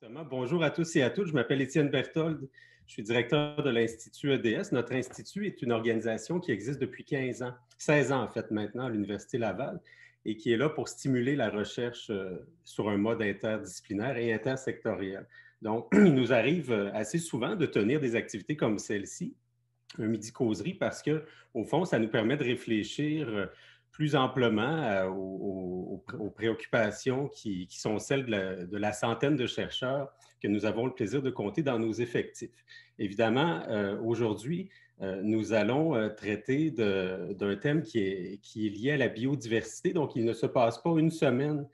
Exactement. Bonjour à tous et à toutes. Je m'appelle Étienne Berthold. Je suis directeur de l'Institut EDS. Notre institut est une organisation qui existe depuis 15 ans, 16 ans en fait maintenant à l'Université Laval et qui est là pour stimuler la recherche sur un mode interdisciplinaire et intersectoriel. Donc, il nous arrive assez souvent de tenir des activités comme celle-ci, un midi-causerie, parce que, au fond, ça nous permet de réfléchir plus amplement aux préoccupations qui sont celles de la centaine de chercheurs que nous avons le plaisir de compter dans nos effectifs. Évidemment, aujourd'hui, nous allons traiter d'un thème qui est lié à la biodiversité. Donc, il ne se passe pas une semaine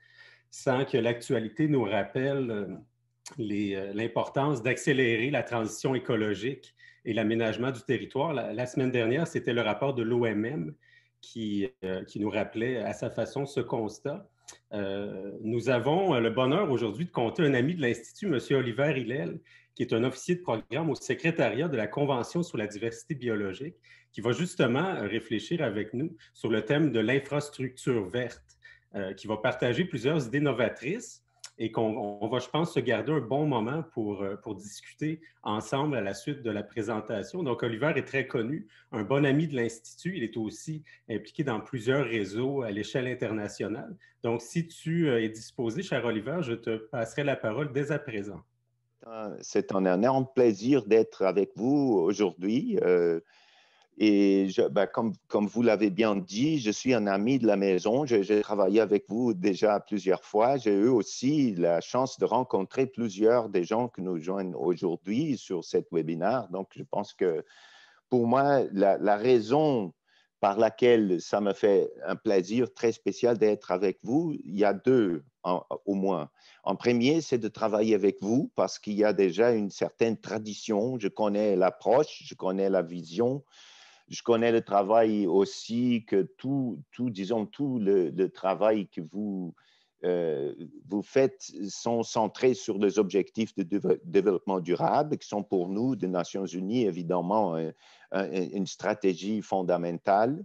sans que l'actualité nous rappelle l'importance d'accélérer la transition écologique et l'aménagement du territoire. La semaine dernière, c'était le rapport de l'OMM qui nous rappelait à sa façon ce constat. Nous avons le bonheur aujourd'hui de compter un ami de l'Institut, M. Oliver Hillel, qui est un officier de programme au secrétariat de la Convention sur la diversité biologique, qui va justement réfléchir avec nous sur le thème de l'infrastructure verte, qui va partager plusieurs idées novatrices et qu'on va, je pense, se garder un bon moment pour discuter ensemble à la suite de la présentation. Donc, Oliver est très connu, un bon ami de l'Institut. Il est aussi impliqué dans plusieurs réseaux à l'échelle internationale. Donc, si tu es disposé, cher Oliver, je te passerai la parole dès à présent. C'est un énorme plaisir d'être avec vous aujourd'hui. Comme vous l'avez bien dit, je suis un ami de la maison. J'ai travaillé avec vous déjà plusieurs fois. J'ai eu aussi la chance de rencontrer plusieurs des gens qui nous joignent aujourd'hui sur cet webinaire. Donc, je pense que pour moi, la raison par laquelle ça me fait un plaisir très spécial d'être avec vous, il y a deux au moins. En premier, c'est de travailler avec vous parce qu'il y a déjà une certaine tradition. Je connais l'approche, je connais la vision. Je connais le travail aussi que disons, tout le travail que vous faites sont centrés sur les objectifs de développement durable, qui sont pour nous, des Nations Unies, évidemment, une stratégie fondamentale.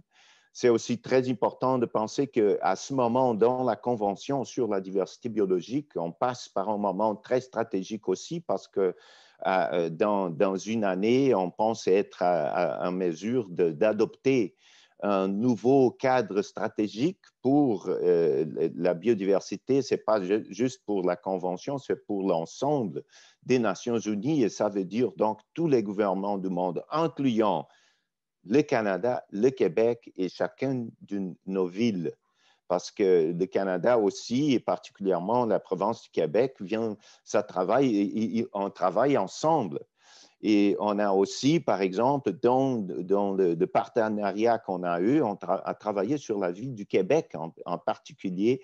C'est aussi très important de penser qu'à ce moment, dans la Convention sur la diversité biologique, on passe par un moment très stratégique aussi parce que dans une année, on pense être en mesure d'adopter un nouveau cadre stratégique pour la biodiversité. Ce n'est pas juste pour la Convention, c'est pour l'ensemble des Nations Unies et ça veut dire donc tous les gouvernements du monde, incluant le Canada, le Québec et chacune de nos villes. Parce que le Canada aussi, et particulièrement la province du Québec, on travaille ensemble. Et on a aussi, par exemple, dans le partenariat qu'on a eu, on a travaillé sur la ville du Québec en particulier.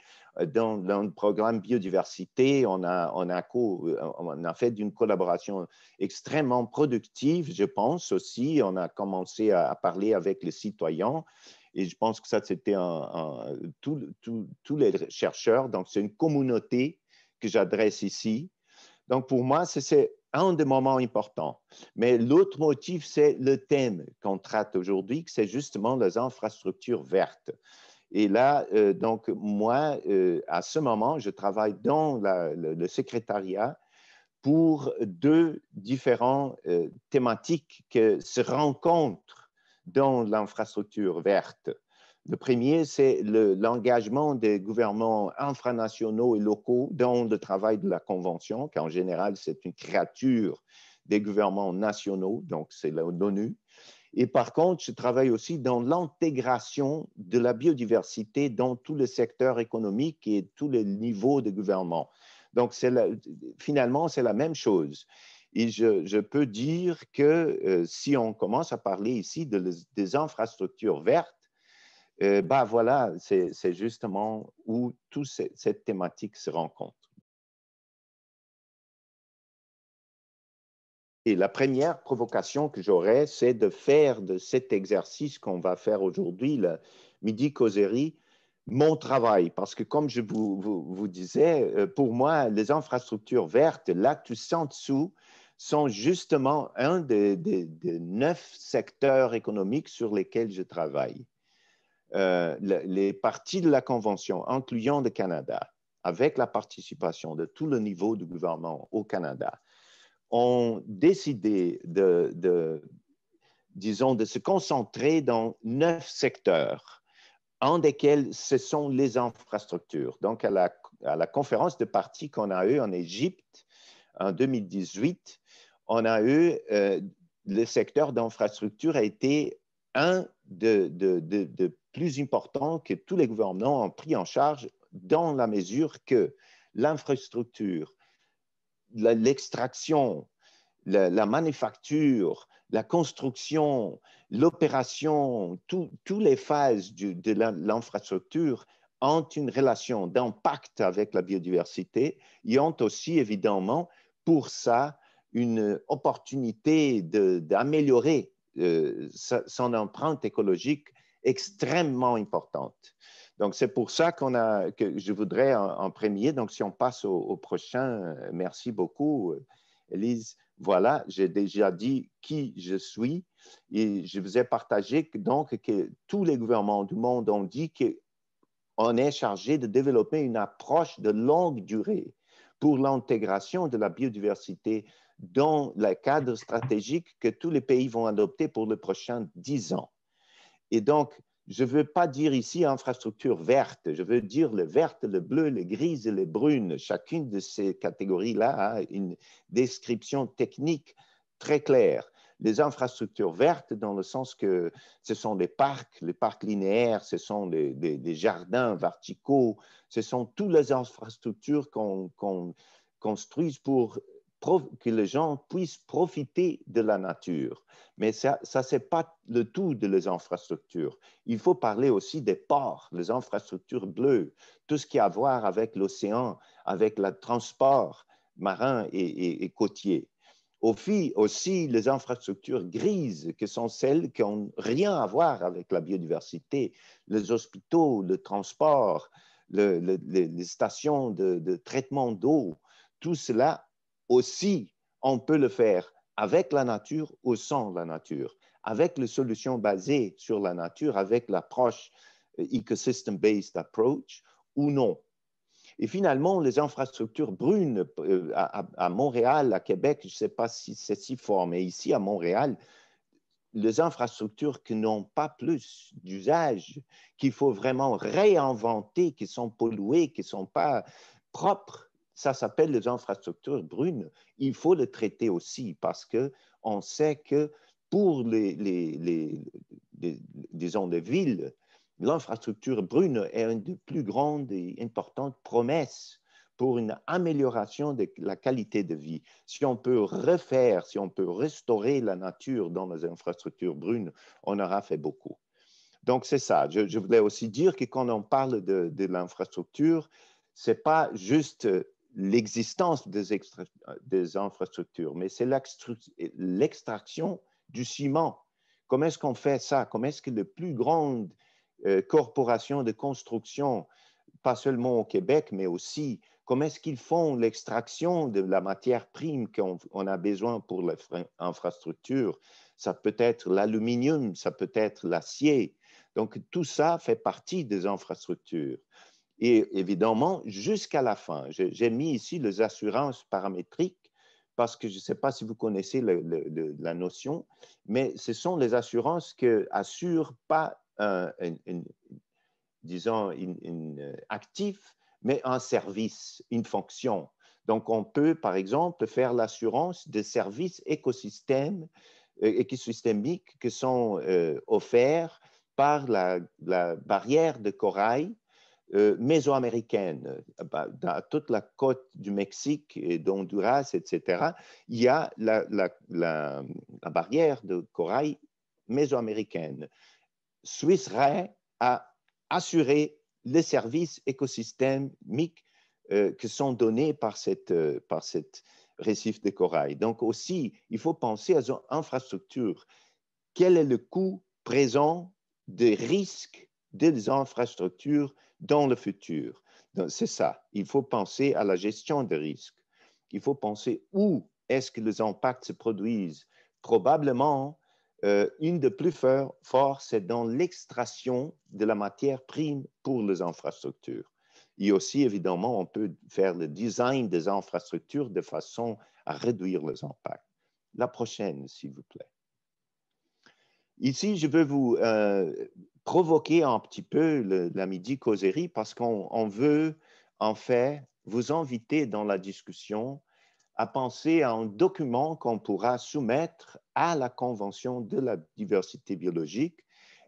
Dans le programme biodiversité, on a fait une collaboration extrêmement productive, je pense aussi. On a commencé à parler avec les citoyens. Et je pense que ça, c'était tous les chercheurs. Donc, c'est une communauté que j'adresse ici. Donc, pour moi, c'est un des moments importants. Mais l'autre motif, c'est le thème qu'on traite aujourd'hui, que c'est justement les infrastructures vertes. Et là, donc, moi, à ce moment, je travaille dans le secrétariat pour deux différentes thématiques qui se rencontrent dans l'infrastructure verte. Le premier, c'est l'engagement des gouvernements infranationaux et locaux dans le travail de la Convention, qui en général, c'est une créature des gouvernements nationaux, donc c'est l'ONU. Et par contre, je travaille aussi dans l'intégration de la biodiversité dans tous les secteurs économiques et tous les niveaux de gouvernement. Donc, finalement, c'est la même chose. Et je peux dire que si on commence à parler ici des infrastructures vertes, voilà, c'est justement où toute cette thématique se rencontre. Et la première provocation que j'aurais, c'est de faire de cet exercice qu'on va faire aujourd'hui, la midi-causerie, mon travail. Parce que comme je vous disais, pour moi, les infrastructures vertes, là, tout en dessous, sont justement un des 9 secteurs économiques sur lesquels je travaille. Les parties de la Convention, incluant le Canada, avec la participation de tout le niveau du gouvernement au Canada, ont décidé disons, de se concentrer dans 9 secteurs, un desquels ce sont les infrastructures. Donc, à la conférence de partis qu'on a eue en Égypte en 2018, on a eu le secteur d'infrastructure a été un de plus importants que tous les gouvernements ont pris en charge dans la mesure que l'infrastructure, l'extraction, la manufacture, la construction, l'opération, toutes les phases de l'infrastructure ont une relation d'impact avec la biodiversité. Ils ont aussi, évidemment, pour ça, une opportunité d'améliorer son empreinte écologique extrêmement importante. Donc, c'est pour ça que je voudrais en premier, donc si on passe au prochain, merci beaucoup, Élise. Voilà, j'ai déjà dit qui je suis et je vous ai partagé que tous les gouvernements du monde ont dit qu'on est chargé de développer une approche de longue durée pour l'intégration de la biodiversité dans le cadre stratégique que tous les pays vont adopter pour les prochains 10 ans. Et donc, je ne veux pas dire ici infrastructure verte, je veux dire le vert, le bleu, le gris et le brun. Chacune de ces catégories-là a une description technique très claire. Les infrastructures vertes, dans le sens que ce sont les parcs linéaires, ce sont des jardins verticaux, ce sont toutes les infrastructures qu'on construise pour que les gens puissent profiter de la nature. Mais ça c'est pas le tout de les infrastructures. Il faut parler aussi des ports, les infrastructures bleues, tout ce qui a à voir avec l'océan, avec le transport marin et côtier. Aussi, les infrastructures grises, qui sont celles qui n'ont rien à voir avec la biodiversité, les hôpitaux, le transport, les stations de traitement d'eau, tout cela aussi, on peut le faire avec la nature ou sans la nature, avec les solutions basées sur la nature, avec l'approche ecosystem-based approach ou non. Et finalement, les infrastructures brunes à Montréal, à Québec, je ne sais pas si c'est si fort, mais ici à Montréal, les infrastructures qui n'ont pas plus d'usage, qu'il faut vraiment réinventer, qui sont polluées, qui ne sont pas propres, ça s'appelle les infrastructures brunes. Il faut le traiter aussi parce qu'on sait que pour disons, les villes, l'infrastructure brune est une des plus grandes et importantes promesses pour une amélioration de la qualité de vie. Si on peut refaire, si on peut restaurer la nature dans les infrastructures brunes, on aura fait beaucoup. Donc, c'est ça. Je voulais aussi dire que quand on parle de l'infrastructure, ce n'est pas juste l'existence des infrastructures, mais c'est l'extraction du ciment. Comment est-ce qu'on fait ça? Comment est-ce que les plus grandes corporations de construction, pas seulement au Québec, mais aussi, comment est-ce qu'ils font l'extraction de la matière prime qu'on a besoin pour l'infrastructure? Ça peut être l'aluminium, ça peut être l'acier. Donc, tout ça fait partie des infrastructures. Et évidemment, jusqu'à la fin, j'ai mis ici les assurances paramétriques parce que je ne sais pas si vous connaissez la notion, mais ce sont les assurances qui assurent pas disons, actif, mais un service, une fonction. Donc, on peut, par exemple, faire l'assurance des services écosystémiques qui sont offerts par la barrière de corail mésoaméricaine. Dans toute la côte du Mexique et d'Honduras, etc., il y a la barrière de corail mésoaméricaine. Swiss Re a assuré les services écosystémiques qui sont donnés par cette récif de corail. Donc aussi, il faut penser à une infrastructure. Quel est le coût présent des risques des infrastructures dans le futur? C'est ça. Il faut penser à la gestion des risques. Il faut penser où est-ce que les impacts se produisent. Probablement, une des plus fortes, c'est dans l'extraction de la matière prime pour les infrastructures. Et aussi, évidemment, on peut faire le design des infrastructures de façon à réduire les impacts. La prochaine, s'il vous plaît. Ici, je veux vous provoquer un petit peu la midi causerie parce qu'on veut, en fait, vous inviter dans la discussion à penser à un document qu'on pourra soumettre à la Convention de la diversité biologique.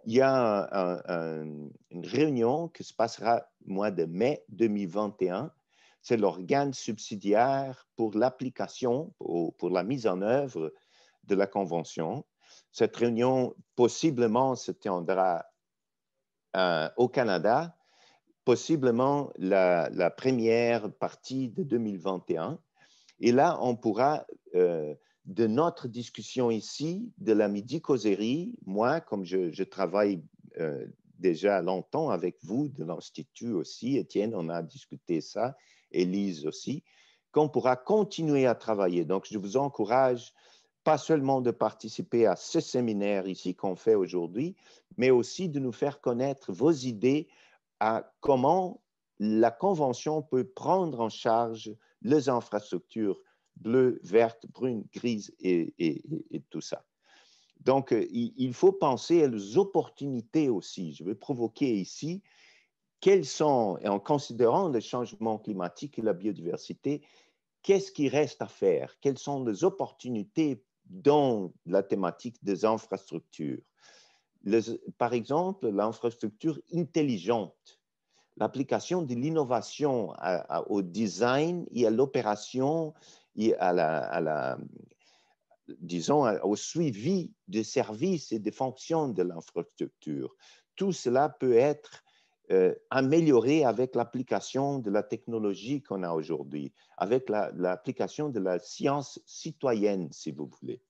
Il y a une réunion qui se passera au mois de mai 2021. C'est l'organe subsidiaire pour l'application, pour la mise en œuvre de la Convention. Cette réunion, possiblement, se tiendra au Canada, possiblement la première partie de 2021. Et là, on pourra, de notre discussion ici, de la midi causerie, moi, comme je travaille déjà longtemps avec vous, de l'Institut aussi, Étienne, on a discuté ça, Élise aussi, qu'on pourra continuer à travailler. Donc, je vous encourage pas seulement de participer à ce séminaire ici qu'on fait aujourd'hui, mais aussi de nous faire connaître vos idées à comment la Convention peut prendre en charge les infrastructures bleues, vertes, brunes, grises et tout ça. Donc, il faut penser aux opportunités aussi. Je vais provoquer ici quelles sont, et en considérant le changement climatique et la biodiversité, qu'est-ce qui reste à faire? Quelles sont les opportunités dans la thématique des infrastructures? Par exemple, l'infrastructure intelligente, l'application de l'innovation au design et à l'opération et disons, au suivi des services et des fonctions de l'infrastructure. Tout cela peut être amélioré avec l'application de la technologie qu'on a aujourd'hui, avec l'application de la science citoyenne, si vous voulez.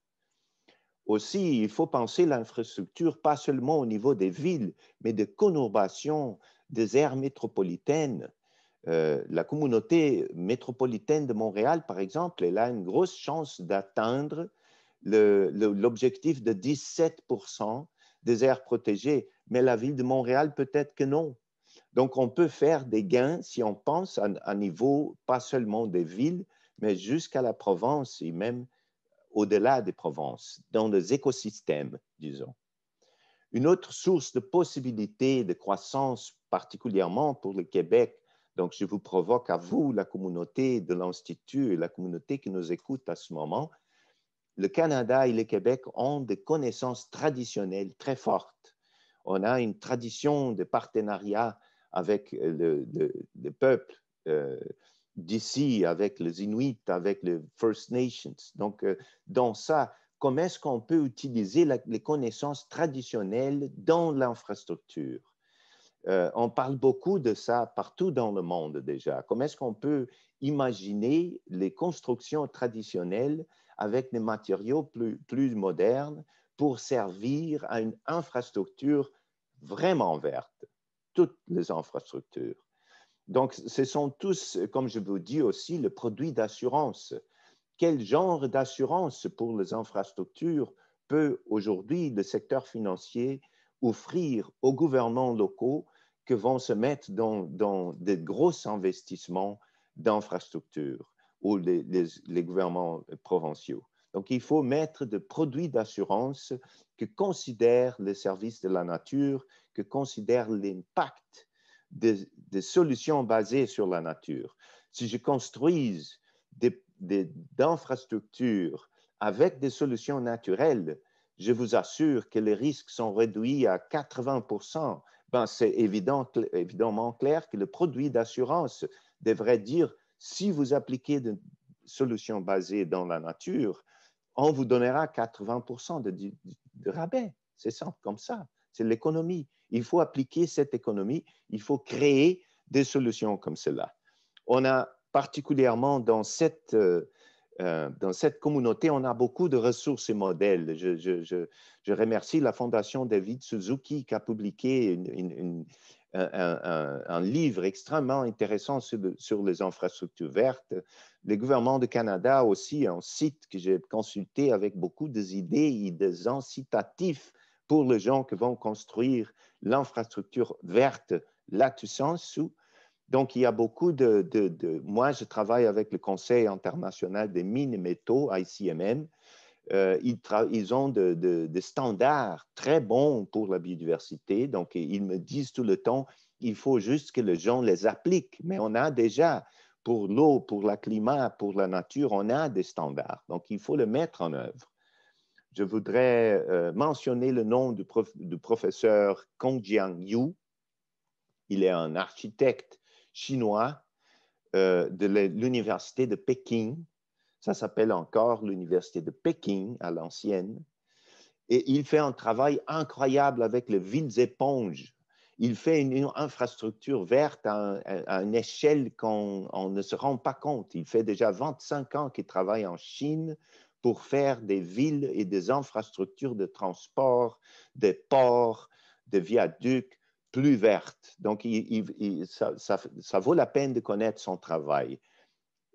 Aussi, il faut penser l'infrastructure pas seulement au niveau des villes, mais de conurbation des aires métropolitaines. La communauté métropolitaine de Montréal, par exemple, elle a une grosse chance d'atteindre l'objectif de 17% des aires protégées, mais la ville de Montréal, peut-être que non. Donc, on peut faire des gains si on pense à niveau pas seulement des villes, mais jusqu'à la Provence et même au-delà des Provences, dans les écosystèmes, disons. Une autre source de possibilités de croissance, particulièrement pour le Québec, donc je vous provoque à vous, la communauté de l'Institut et la communauté qui nous écoute à ce moment, le Canada et le Québec ont des connaissances traditionnelles très fortes. On a une tradition de partenariat avec le peuple d'ici, avec les Inuits, avec les First Nations. Donc, dans ça, comment est-ce qu'on peut utiliser les connaissances traditionnelles dans l'infrastructure? On parle beaucoup de ça partout dans le monde déjà. Comment est-ce qu'on peut imaginer les constructions traditionnelles avec des matériaux plus modernes pour servir à une infrastructure vraiment verte, toutes les infrastructures. Donc, ce sont tous, comme je vous dis aussi, le produit d'assurance. Quel genre d'assurance pour les infrastructures peut aujourd'hui le secteur financier offrir aux gouvernements locaux qui vont se mettre dans de gros investissements d'infrastructures ou les gouvernements provinciaux? Donc, il faut mettre des produits d'assurance qui considèrent les services de la nature, qui considèrent l'impact des solutions basées sur la nature. Si je construise d'infrastructures avec des solutions naturelles, je vous assure que les risques sont réduits à 80%. Ben, c'est évidemment clair que le produit d'assurance devrait dire, si vous appliquez des solutions basées dans la nature, on vous donnera 80% de rabais. C'est simple comme ça. C'est l'économie. Il faut appliquer cette économie. Il faut créer des solutions comme cela. On a particulièrement dans cette communauté, on a beaucoup de ressources et modèles. Je remercie la Fondation David Suzuki qui a publié un livre extrêmement intéressant sur les infrastructures vertes. Le gouvernement du Canada aussi, un site que j'ai consulté avec beaucoup d'idées et des incitatifs pour les gens qui vont construire l'infrastructure verte là-dessus. Donc, il y a beaucoup Moi, je travaille avec le Conseil international des mines et métaux, ICMM. Ils ont des standards très bons pour la biodiversité. Donc, ils me disent tout le temps, il faut juste que les gens les appliquent. Mais on a déjà, pour l'eau, pour le climat, pour la nature, on a des standards. Donc, il faut le mettre en œuvre. Je voudrais mentionner le nom du professeur Kongjiang Yu. Il est un architecte chinois de l'université de Pékin. Ça s'appelle encore l'université de Pékin à l'ancienne. Et il fait un travail incroyable avec les villes éponges. Il fait une infrastructure verte à une échelle qu'on ne se rend pas compte. Il fait déjà 25 ans qu'il travaille en Chine pour faire des villes et des infrastructures de transport, des ports, des viaducs plus vertes. Donc, ça vaut la peine de connaître son travail.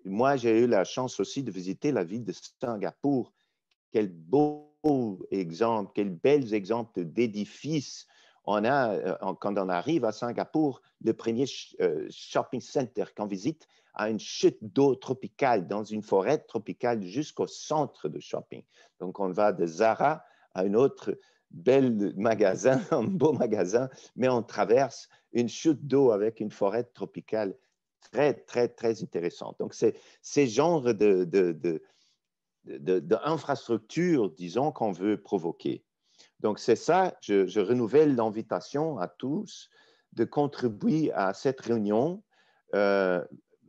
Moi, j'ai eu la chance aussi de visiter la ville de Singapour. Quel beau exemple, quels bels exemples d'édifices. On a, quand on arrive à Singapour, le premier shopping center qu'on visite a une chute d'eau tropicale dans une forêt tropicale jusqu'au centre de shopping. Donc, on va de Zara à un autre bel magasin, un beau magasin, mais on traverse une chute d'eau avec une forêt tropicale très, très, très intéressante. Donc, c'est ces genres d'infrastructures, disons, qu'on veut provoquer. Donc, c'est ça, je renouvelle l'invitation à tous de contribuer à cette réunion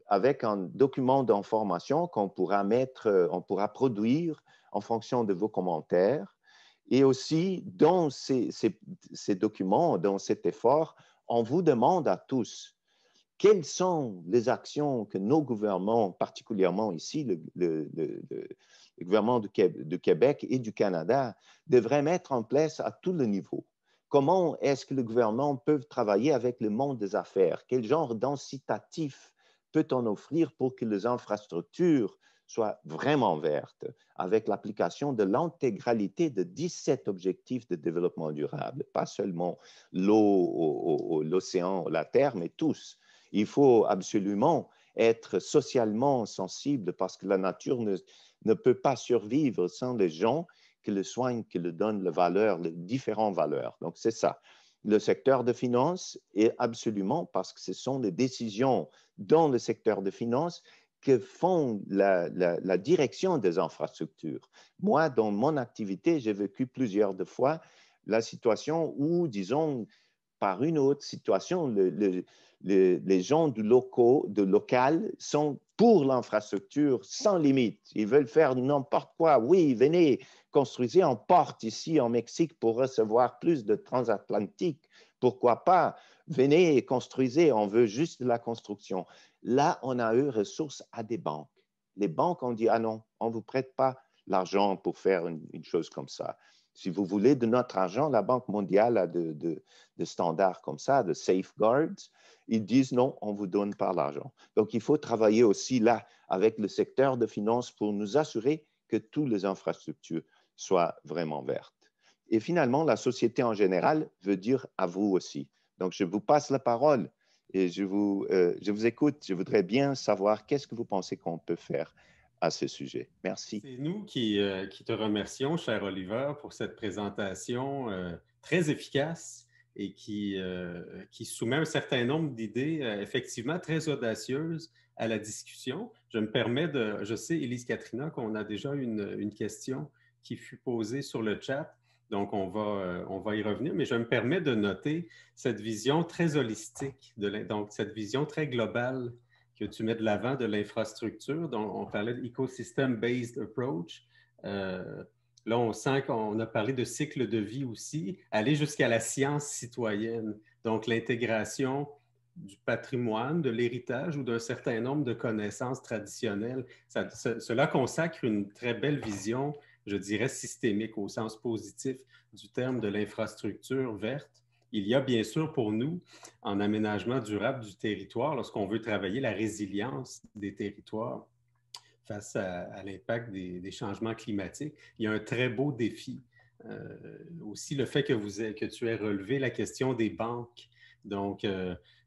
avec un document d'information qu'on pourra on pourra produire en fonction de vos commentaires. Et aussi, dans ces documents, dans cet effort, on vous demande à tous quelles sont les actions que nos gouvernements, particulièrement ici, le gouvernement du Québec et du Canada, devraient mettre en place à tous les niveaux? Comment est-ce que le gouvernement peut travailler avec le monde des affaires? Quel genre d'incitatif peut-on offrir pour que les infrastructures soient vraiment vertes, avec l'application de l'intégralité de 17 objectifs de développement durable, pas seulement l'eau, l'océan, la terre, mais tous. Il faut absolument être socialement sensible parce que la nature ne peut pas survivre sans les gens qui le soignent, qui le donnent la valeur, les différentes valeurs. Donc, c'est ça. Le secteur de finance est absolument parce que ce sont les décisions dans le secteur de finance que font la direction des infrastructures. Moi, dans mon activité, j'ai vécu plusieurs fois la situation où, disons, par une autre situation, les gens du local sont pour l'infrastructure sans limite. Ils veulent faire n'importe quoi. Oui, venez, construisez un port ici en Mexique pour recevoir plus de transatlantiques. Pourquoi pas? Venez et construisez, on veut juste de la construction. Là, on a eu ressources à des banques. Les banques ont dit, ah non, on ne vous prête pas l'argent pour faire une chose comme ça. Si vous voulez de notre argent, la Banque mondiale a de standards comme ça, de safeguards. Ils disent non, on ne vous donne pas l'argent. Donc, il faut travailler aussi là avec le secteur de finance pour nous assurer que toutes les infrastructures soient vraiment vertes. Et finalement, la société en général veut dire à vous aussi. Donc, je vous passe la parole et je vous écoute. Je voudrais bien savoir qu'est-ce que vous pensez qu'on peut faire à ce sujet. Merci. C'est nous qui te remercions, cher Oliver, pour cette présentation très efficace et qui soumet un certain nombre d'idées effectivement très audacieuses à la discussion. Je sais, Élise Katrina, qu'on a déjà une question qui fut posée sur le chat, donc on va y revenir, mais je me permets de noter cette vision très holistique, donc cette vision très globale que tu mets de l'avant de l'infrastructure. Donc, on parlait d'ecosystem-based approach. Là, on sent qu'on a parlé de cycle de vie aussi, aller jusqu'à la science citoyenne. Donc, l'intégration du patrimoine, de l'héritage ou d'un certain nombre de connaissances traditionnelles. Cela consacre une très belle vision, je dirais, systémique au sens positif du terme de l'infrastructure verte. Il y a bien sûr pour nous, en aménagement durable du territoire, lorsqu'on veut travailler la résilience des territoires face à l'impact des changements climatiques, il y a un très beau défi. Aussi, le fait que tu aies relevé la question des banques. Donc,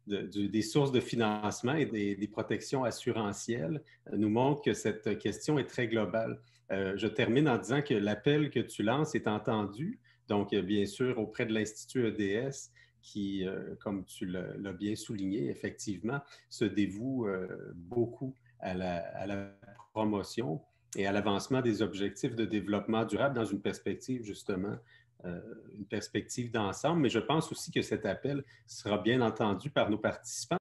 des sources de financement et des protections assurantielles nous montrent que cette question est très globale. Je termine en disant que l'appel que tu lances est entendu, donc bien sûr auprès de l'Institut EDS qui, comme tu l'as bien souligné, effectivement, se dévoue beaucoup à la promotion et à l'avancement des objectifs de développement durable dans une perspective, justement, une perspective d'ensemble. Mais je pense aussi que cet appel sera bien entendu par nos participants.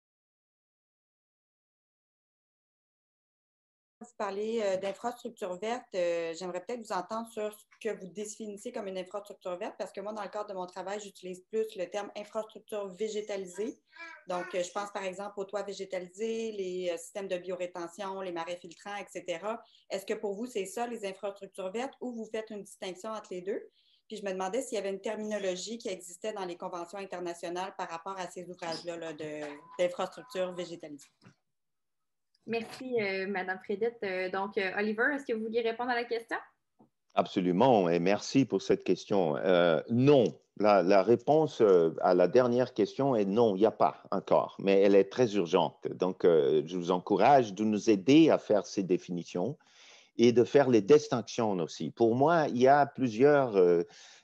Vous parlez d'infrastructure verte. J'aimerais peut-être vous entendre sur ce que vous définissez comme une infrastructure verte, parce que moi, dans le cadre de mon travail, j'utilise plus le terme infrastructure végétalisée. Donc, je pense par exemple aux toits végétalisés, les systèmes de biorétention, les marais filtrants, etc. Est-ce que pour vous, c'est ça, les infrastructures vertes, ou vous faites une distinction entre les deux? Puis je me demandais s'il y avait une terminologie qui existait dans les conventions internationales par rapport à ces ouvrages-là là, d'infrastructures végétalisées. Merci, Madame Fredette. Donc, Oliver, est-ce que vous vouliez répondre à la question? Absolument, et merci pour cette question. Non, la réponse à la dernière question est non, il n'y a pas encore, mais elle est très urgente. Donc, je vous encourage de nous aider à faire ces définitions et de faire les distinctions aussi. Pour moi, il y a plusieurs,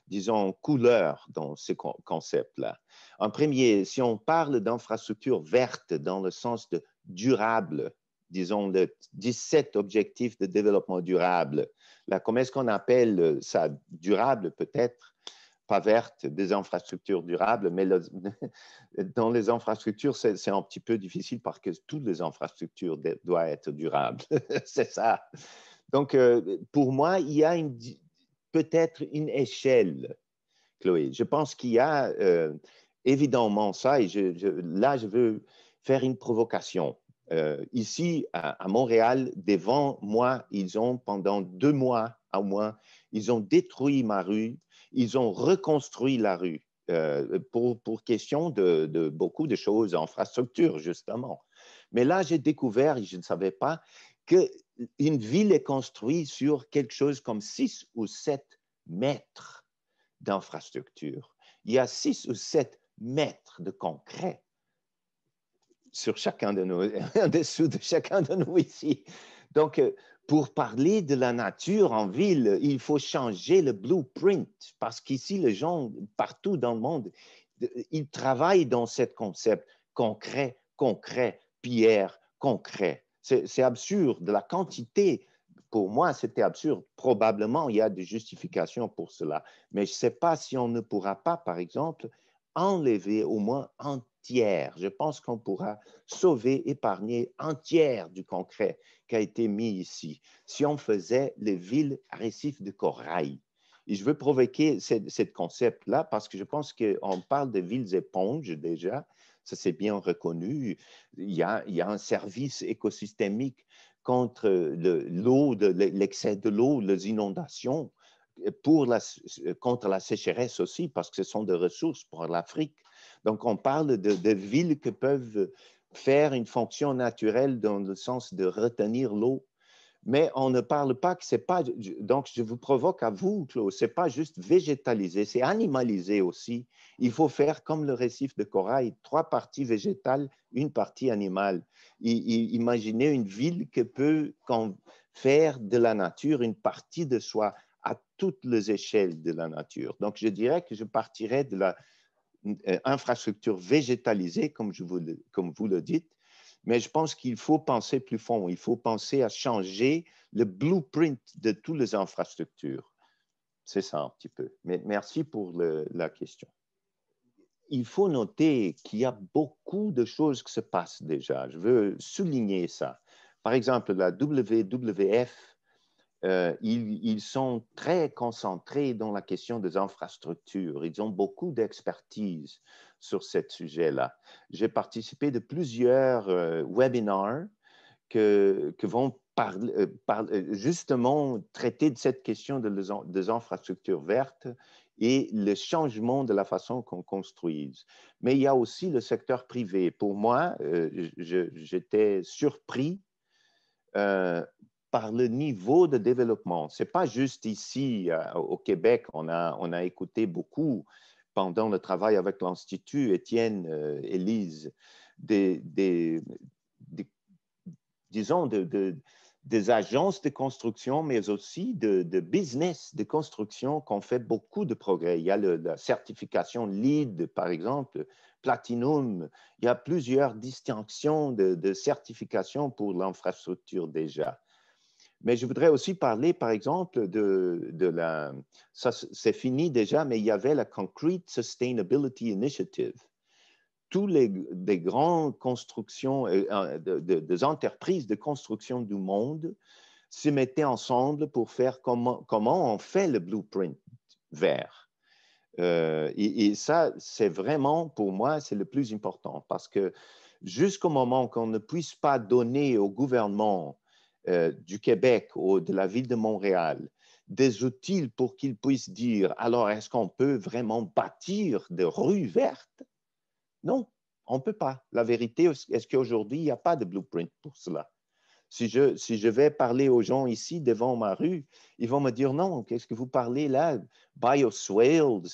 disons, couleurs dans ce concept-là. En premier, si on parle d'infrastructure verte dans le sens de durable, disons, le 17 objectifs de développement durable. Là, comment est-ce qu'on appelle ça durable peut-être? Pas verte, des infrastructures durables, mais dans les infrastructures, c'est un petit peu difficile parce que toutes les infrastructures doivent être durables. C'est ça. Donc, pour moi, il y a peut-être une échelle, Chloé. Je pense qu'il y a évidemment ça, et là, je veux faire une provocation. Ici, à Montréal, devant moi, ils ont, pendant 2 mois au moins, ils ont détruit ma rue, ils ont reconstruit la rue pour question de beaucoup de choses, infrastructures, justement. Mais là, j'ai découvert, et je ne savais pas, qu'une ville est construite sur quelque chose comme 6 ou 7 mètres d'infrastructure. Il y a 6 ou 7 mètres de concret sur chacun de nous, en dessous de chacun de nous ici. Donc, pour parler de la nature en ville, il faut changer le blueprint parce qu'ici, les gens, partout dans le monde, ils travaillent dans ce concept concret, concret, pierre, concret. C'est absurde. La quantité, pour moi, c'était absurde. Probablement, il y a des justifications pour cela. Mais je ne sais pas si on ne pourra pas, par exemple, enlever au moins un tiers. Je pense qu'on pourra sauver, épargner un tiers du concret qui a été mis ici si on faisait les villes récifs de corail. Et je veux provoquer ce concept-là parce que je pense qu'on parle de villes éponges déjà. Ça, c'est bien reconnu. Il y a un service écosystémique contre l'eau, l'excès de l'eau, les inondations, contre la sécheresse aussi, parce que ce sont des ressources pour l'Afrique. Donc, on parle de villes qui peuvent faire une fonction naturelle dans le sens de retenir l'eau. Mais on ne parle pas que c'est pas. Donc, je vous provoque à vous, Claude, c'est pas juste végétalisé, c'est animalisé aussi. Il faut faire comme le récif de corail, 3 parties végétales, 1 partie animale. Imaginez une ville qui peut faire de la nature une partie de soi à toutes les échelles de la nature. Donc, je dirais que je partirais de l'infrastructure végétalisée, comme vous le dites. Mais je pense qu'il faut penser plus fond. Il faut penser à changer le blueprint de toutes les infrastructures. C'est ça un petit peu. Mais merci pour la question. Il faut noter qu'il y a beaucoup de choses qui se passent déjà. Je veux souligner ça. Par exemple, la WWF, ils sont très concentrés dans la question des infrastructures. Ils ont beaucoup d'expertise sur ce sujet-là. J'ai participé de plusieurs webinars que vont justement traiter de cette question des infrastructures vertes et le changement de la façon qu'on construise. Mais il y a aussi le secteur privé. Pour moi, j'étais surpris par le niveau de développement. Ce n'est pas juste ici au Québec, on a écouté beaucoup pendant le travail avec l'Institut, Étienne, Élise, disons, des agences de construction, mais aussi de business de construction qui ont fait beaucoup de progrès. Il y a la certification LEED, par exemple, Platinum. Il y a plusieurs distinctions de certification pour l'infrastructure déjà. Mais je voudrais aussi parler, par exemple, ça c'est fini déjà, mais il y avait la Concrete Sustainability Initiative. Tous des grandes constructions, des entreprises de construction du monde se mettaient ensemble pour faire comment on fait le blueprint vert. Et ça, c'est vraiment, pour moi, c'est le plus important parce que jusqu'au moment qu'on ne puisse pas donner au gouvernement du Québec ou de la ville de Montréal des outils pour qu'ils puissent dire, alors est-ce qu'on peut vraiment bâtir des rues vertes? Non, on ne peut pas. La vérité, est qu'aujourd'hui, il n'y a pas de blueprint pour cela. Si je vais parler aux gens ici devant ma rue, ils vont me dire non, qu'est-ce que vous parlez là? Bioswales,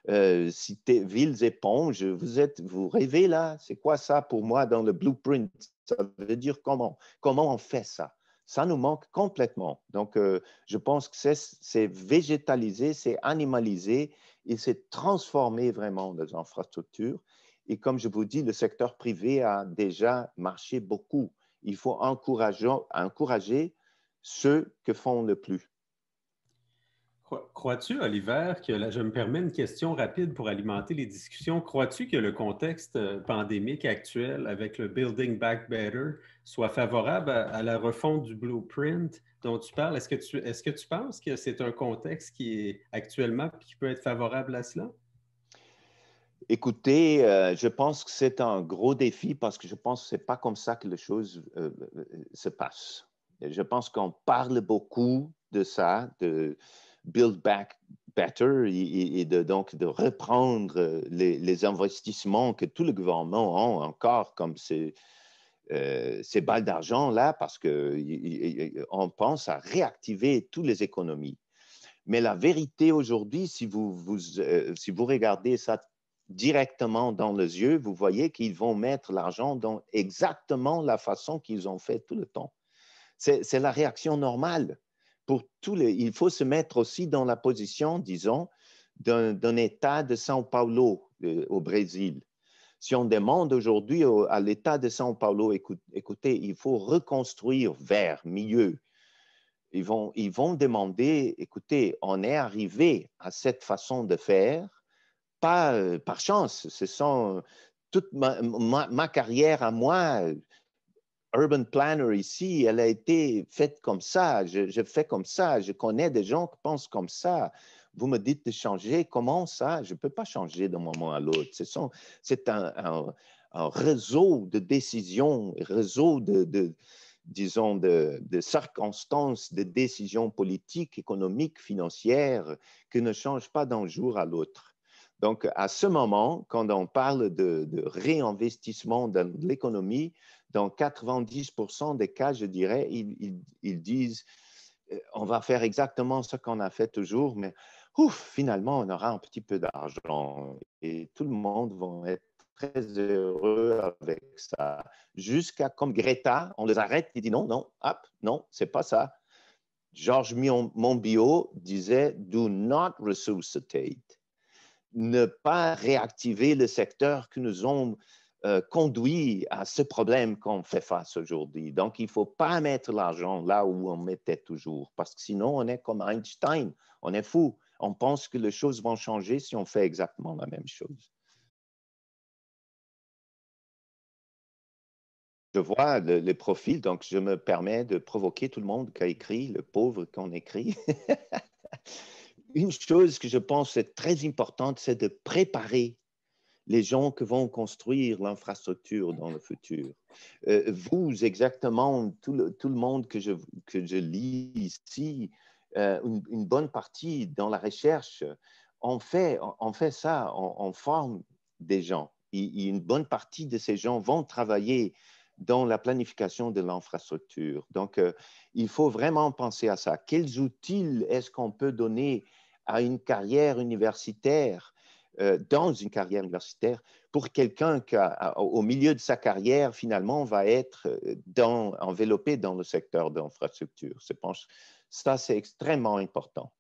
villes éponges, vous rêvez là? C'est quoi ça pour moi dans le blueprint? Ça veut dire comment on fait ça? Ça nous manque complètement. Donc, je pense que c'est végétalisé, c'est animalisé et c'est transformé vraiment dans les infrastructures. Et comme je vous dis, le secteur privé a déjà marché beaucoup. Il faut encourager ceux qui font le plus. Crois-tu, Oliver, je me permets une question rapide pour alimenter les discussions. Crois-tu que le contexte pandémique actuel avec le Building Back Better soit favorable à la refonte du blueprint dont tu parles? Est-ce que tu penses que c'est un contexte qui est actuellement et qui peut être favorable à cela? Écoutez, je pense que c'est un gros défi parce que je pense que ce n'est pas comme ça que les choses se passent. Je pense qu'on parle beaucoup de ça, de Build Back Better et donc de reprendre les investissements que tout le gouvernement a encore comme ces balles d'argent-là parce qu'on pense à réactiver toutes les économies. Mais la vérité aujourd'hui, si vous regardez ça directement dans les yeux, vous voyez qu'ils vont mettre l'argent dans exactement la façon qu'ils ont fait tout le temps. C'est la réaction normale. Il faut se mettre aussi dans la position, disons, d'un État de São Paulo au Brésil. Si on demande aujourd'hui à l'État de São Paulo, écoutez, il faut reconstruire vers, milieu, ils vont demander, écoutez, on est arrivé à cette façon de faire, pas par chance. Toute ma carrière à moi, urban planner ici, elle a été faite comme ça. Je fais comme ça. Je connais des gens qui pensent comme ça. Vous me dites de changer. Comment ça? Je ne peux pas changer d'un moment à l'autre. C'est un réseau de décisions, réseau disons, de circonstances, de décisions politiques, économiques, financières, qui ne changent pas d'un jour à l'autre. Donc, à ce moment, quand on parle de réinvestissement dans l'économie, dans 90% des cas, je dirais, ils disent on va faire exactement ce qu'on a fait toujours, mais finalement, on aura un petit peu d'argent et tout le monde va être très heureux avec ça. Jusqu'à comme Greta, on les arrête et dit non, c'est pas ça. Georges Monbiot disait do not resuscitate. Ne pas réactiver le secteur qui nous ont conduit à ce problème qu'on fait face aujourd'hui. Donc, il ne faut pas mettre l'argent là où on mettait toujours, parce que sinon, on est comme Einstein, on est fou. On pense que les choses vont changer si on fait exactement la même chose. Je vois le profil, donc je me permets de provoquer tout le monde qui a écrit, le pauvre qu'on écrit. Une chose que je pense est très importante, c'est de préparer les gens qui vont construire l'infrastructure dans le futur. Vous, exactement, tout le monde que je lis ici, une bonne partie dans la recherche, on fait ça, on forme des gens. Et une bonne partie de ces gens vont travailler dans la planification de l'infrastructure. Donc, il faut vraiment penser à ça. Quels outils est-ce qu'on peut donner à une carrière universitaire dans une carrière universitaire pour quelqu'un qui, au milieu de sa carrière, finalement, va être enveloppé dans le secteur d'infrastructure. Je pense que ça, c'est extrêmement important.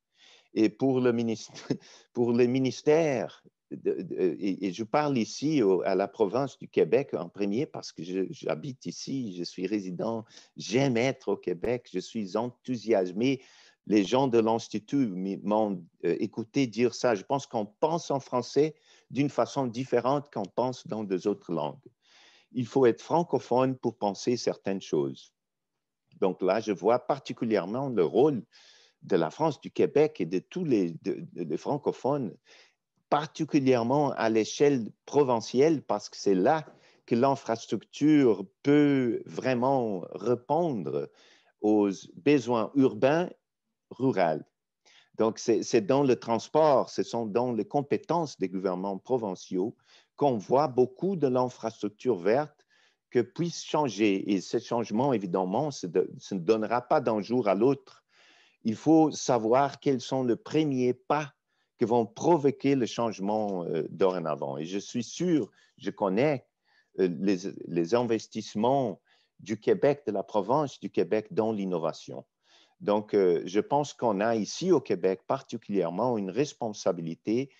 Et pour le ministère, et je parle ici à la province du Québec en premier parce que j'habite ici, je suis résident, j'aime être au Québec, je suis enthousiasmé. Les gens de l'Institut m'ont écouté dire ça. Je pense qu'on pense en français d'une façon différente qu'on pense dans des autres langues. Il faut être francophone pour penser certaines choses. Donc là, je vois particulièrement le rôle de la France, du Québec et de tous les francophones, particulièrement à l'échelle provinciale, parce que c'est là que l'infrastructure peut vraiment répondre aux besoins urbains, ruraux. Donc, c'est dans le transport, ce sont dans les compétences des gouvernements provinciaux qu'on voit beaucoup de l'infrastructure verte que puisse changer. Et ce changement, évidemment, ça ne donnera pas d'un jour à l'autre. Il faut savoir quels sont les premiers pas qui vont provoquer le changement dorénavant. Et je suis sûr, je connais les investissements du Québec, de la province du Québec dans l'innovation. Donc, je pense qu'on a ici au Québec particulièrement une responsabilité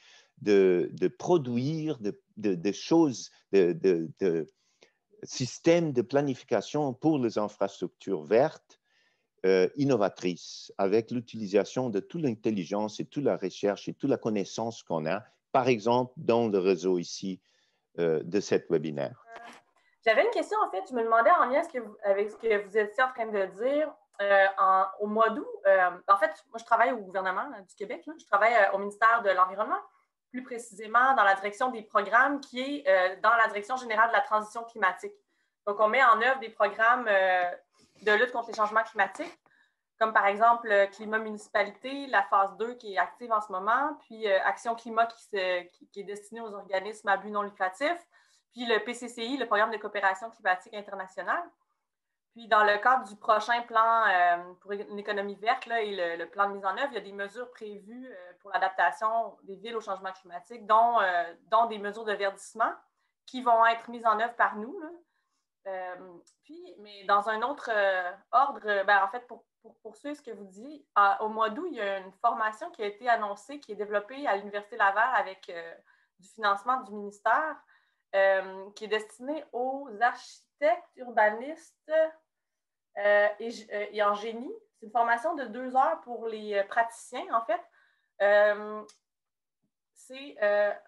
de produire des choses, de systèmes de planification pour les infrastructures vertes innovatrices, avec l'utilisation de toute l'intelligence et toute la recherche et toute la connaissance qu'on a, par exemple, dans le réseau ici de cet webinaire. J'avais une question, en fait. Je me demandais en lien avec ce que vous étiez en train de dire. Au mois d'août, en fait, moi, je travaille au gouvernement du Québec. Là. Je travaille au ministère de l'Environnement, plus précisément dans la direction des programmes qui est dans la direction générale de la transition climatique. Donc, on met en œuvre des programmes de lutte contre les changements climatiques, comme par exemple Climat Municipalité, la phase 2 qui est active en ce moment, puis Action Climat qui est destinée aux organismes à but non lucratif, puis le PCCI, le Programme de coopération climatique internationale. Puis dans le cadre du prochain plan pour une économie verte là, et le plan de mise en œuvre, il y a des mesures prévues pour l'adaptation des villes au changement climatique, dont des mesures de verdissement qui vont être mises en œuvre par nous. Là. Mais dans un autre ordre, en fait, pour poursuivre ce que vous dites, au mois d'août, il y a une formation qui a été annoncée, qui est développée à l'Université Laval avec du financement du ministère, qui est destinée aux architectes, urbanistes et en génie. C'est une formation de 2 heures pour les praticiens, en fait.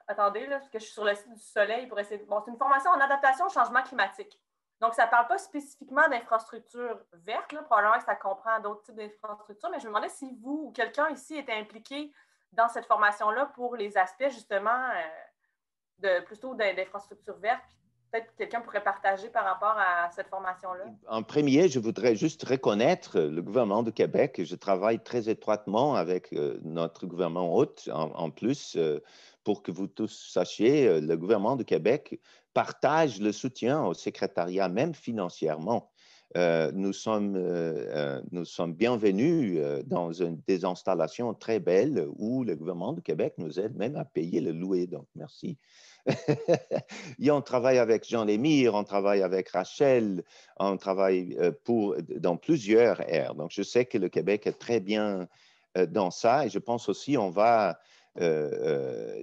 Attendez, là, parce que je suis sur le site du Soleil pour essayer. Bon, c'est une formation en adaptation au changement climatique. Donc, ça ne parle pas spécifiquement d'infrastructures vertes, là, probablement que ça comprend d'autres types d'infrastructures, mais je me demandais si vous ou quelqu'un ici était impliqué dans cette formation-là pour les aspects, justement, plutôt d'infrastructures vertes. Peut-être que quelqu'un pourrait partager par rapport à cette formation-là. En premier, je voudrais juste reconnaître le gouvernement du Québec. Je travaille très étroitement avec notre gouvernement hôte, en plus, pour que vous tous sachiez, le gouvernement du Québec partage le soutien au secrétariat, même financièrement. Nous sommes bienvenus dans des installations très belles où le gouvernement du Québec nous aide même à payer le louer. Donc, merci. Et on travaille avec Jean Lemire, on travaille avec Rachel, on travaille dans plusieurs aires. Donc, je sais que le Québec est très bien dans ça et je pense aussi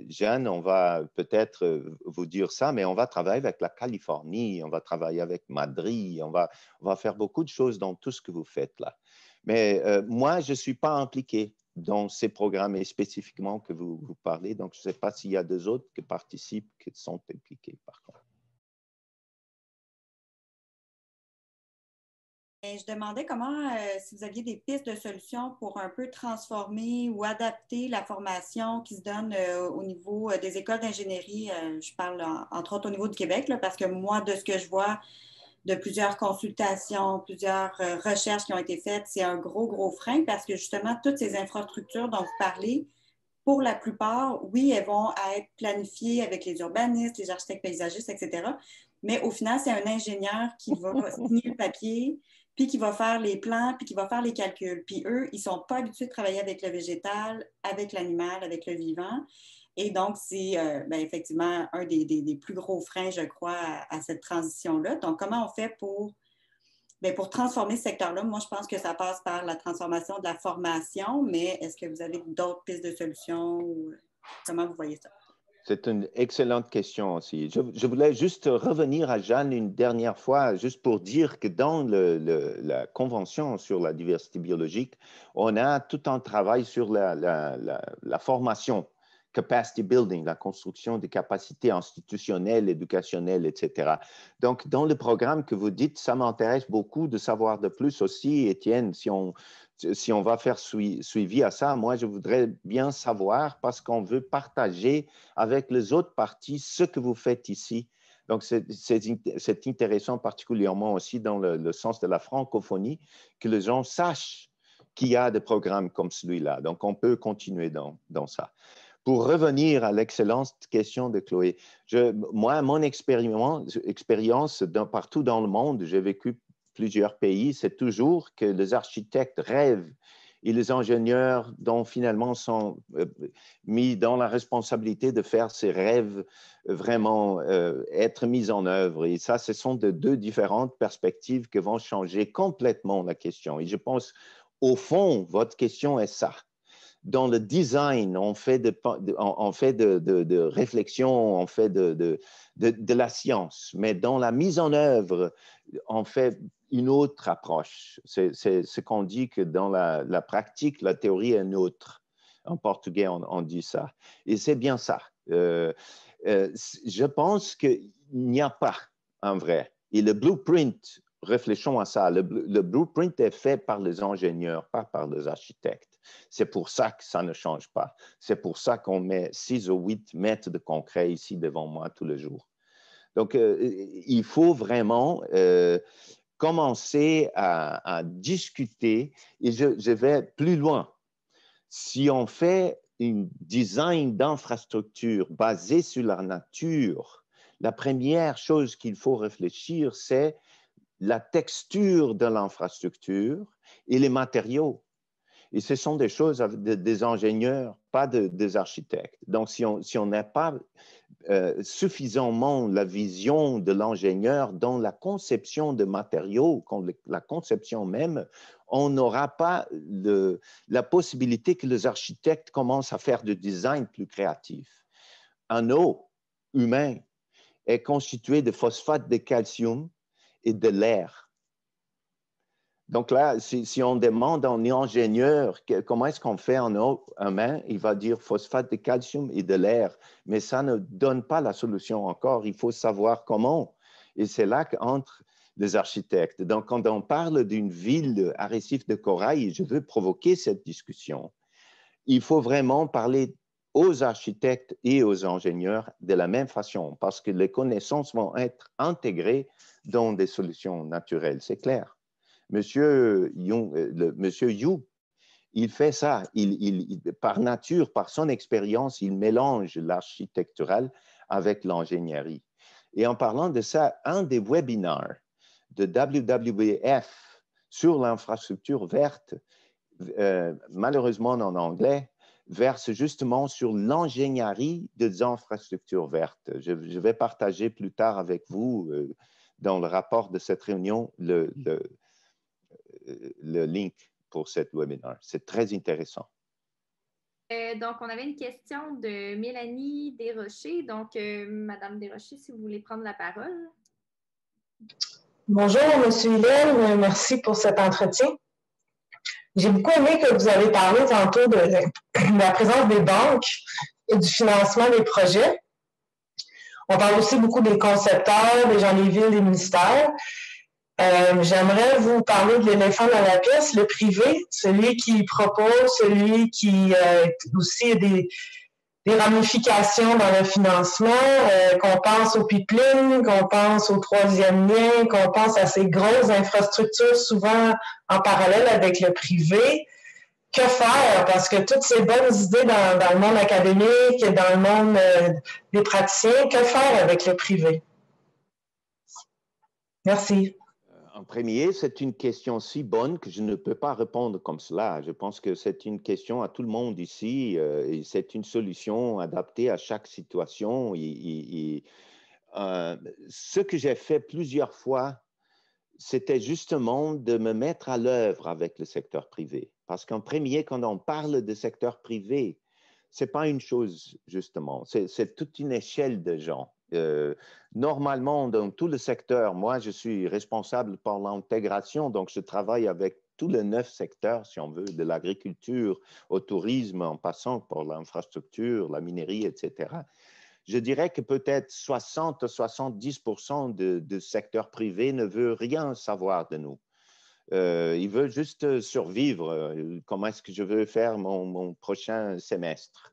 Jeanne, on va peut-être vous dire ça, mais on va travailler avec la Californie, on va travailler avec Madrid, on va faire beaucoup de choses dans tout ce que vous faites là. Mais moi, je ne suis pas impliqué dans ces programmes et spécifiquement que vous parlez, donc je ne sais pas s'il y a deux autres qui participent, qui sont impliqués par contre. Je demandais comment, si vous aviez des pistes de solutions pour un peu transformer ou adapter la formation qui se donne au niveau des écoles d'ingénierie. Je parle entre autres au niveau du Québec, là, parce que moi, de ce que je vois de plusieurs consultations, plusieurs recherches qui ont été faites, c'est un gros frein parce que justement, toutes ces infrastructures dont vous parlez, pour la plupart, oui, elles vont être planifiées avec les urbanistes, les architectes paysagistes, etc. Mais au final, c'est un ingénieur qui va signer le papier, puis qui va faire les plans, puis qui va faire les calculs. Puis eux, ils ne sont pas habitués de travailler avec le végétal, avec l'animal, avec le vivant. Et donc, c'est effectivement un des plus gros freins, je crois, à cette transition-là. Donc, comment on fait pour transformer ce secteur-là? Moi, je pense que ça passe par la transformation de la formation, mais est-ce que vous avez d'autres pistes de solutions? Ou comment vous voyez ça? C'est une excellente question aussi. Je voulais juste revenir à Jeanne une dernière fois, juste pour dire que dans la Convention sur la diversité biologique, on a tout un travail sur la formation, capacity building, la construction des capacités institutionnelles, éducationnelles, etc. Donc, dans le programme que vous dites, ça m'intéresse beaucoup de savoir de plus aussi, Étienne, si on va faire suivi à ça. Moi, je voudrais bien savoir parce qu'on veut partager avec les autres parties ce que vous faites ici. Donc, c'est intéressant particulièrement aussi dans le sens de la francophonie que les gens sachent qu'il y a des programmes comme celui-là. Donc, on peut continuer dans ça. Pour revenir à l'excellente question de Chloé, moi, mon expérience partout dans le monde, j'ai vécu plusieurs pays, c'est toujours que les architectes rêvent et les ingénieurs dont finalement sont mis dans la responsabilité de faire ces rêves vraiment être mis en œuvre. Et ça, ce sont deux différentes perspectives qui vont changer complètement la question. Et je pense, au fond, votre question est ça. Dans le design, on fait de réflexion, on fait de la science, mais dans la mise en œuvre, on fait une autre approche. C'est ce qu'on dit que dans la pratique, la théorie est neutre. En portugais, on dit ça. Et c'est bien ça. Je pense qu'il n'y a pas un vrai. Et le blueprint, réfléchissons à ça, le blueprint est fait par les ingénieurs, pas par les architectes. C'est pour ça que ça ne change pas. C'est pour ça qu'on met 6 ou 8 mètres de concret ici devant moi tous les jours. Donc, il faut vraiment commencer à discuter et je vais plus loin. Si on fait un design d'infrastructure basé sur la nature, la première chose qu'il faut réfléchir, c'est la texture de l'infrastructure et les matériaux. Et ce sont des choses des ingénieurs, pas des architectes. Donc, si on n'a pas suffisamment la vision de l'ingénieur dans la conception de matériaux, la conception même, on n'aura pas la possibilité que les architectes commencent à faire du design plus créatif. Un eau humain est constitué de phosphate de calcium et de l'air. Donc là, si on demande à un ingénieur comment est-ce qu'on fait en eau humain, il va dire phosphate de calcium et de l'air. Mais ça ne donne pas la solution encore. Il faut savoir comment. Et c'est là qu'entrent les architectes. Donc, quand on parle d'une ville à récif de corail, je veux provoquer cette discussion. Il faut vraiment parler aux architectes et aux ingénieurs de la même façon parce que les connaissances vont être intégrées dans des solutions naturelles. C'est clair. Monsieur Yu, il fait ça. Par nature, par son expérience, il mélange l'architectural avec l'ingénierie. Et en parlant de ça, un des webinaires de WWF sur l'infrastructure verte, malheureusement en anglais, verse justement sur l'ingénierie des infrastructures vertes. Je vais partager plus tard avec vous, dans le rapport de cette réunion, le link pour cette webinaire. C'est très intéressant. Donc, on avait une question de Mélanie Desrochers. Donc, Madame Desrochers, si vous voulez prendre la parole. Bonjour, M. Hillel. Merci pour cet entretien. J'ai beaucoup aimé que vous avez parlé tantôt de la présence des banques et du financement des projets. On parle aussi beaucoup des concepteurs, des gens des villes, des ministères. J'aimerais vous parler de l'éléphant dans la pièce, le privé, celui qui propose, celui qui aussi a des ramifications dans le financement, qu'on pense au pipeline, qu'on pense au troisième lien, qu'on pense à ces grosses infrastructures souvent en parallèle avec le privé. Que faire? Parce que toutes ces bonnes idées dans le monde académique et dans le monde des praticiens, que faire avec le privé? Merci. En premier, c'est une question si bonne que je ne peux pas répondre comme cela. Je pense que c'est une question à tout le monde ici et c'est une solution adaptée à chaque situation. Ce que j'ai fait plusieurs fois, c'était justement de me mettre à l'œuvre avec le secteur privé. Parce qu'en premier, quand on parle de secteur privé, ce n'est pas une chose, justement. C'est toute une échelle de gens. Normalement, dans tout le secteur, moi, je suis responsable pour l'intégration, donc je travaille avec tous les 9 secteurs, si on veut, de l'agriculture au tourisme, en passant par l'infrastructure, la minerie, etc. Je dirais que peut-être 60 à 70% du secteur privé ne veut rien savoir de nous. Il veut juste survivre. Comment est-ce que je veux faire mon prochain semestre?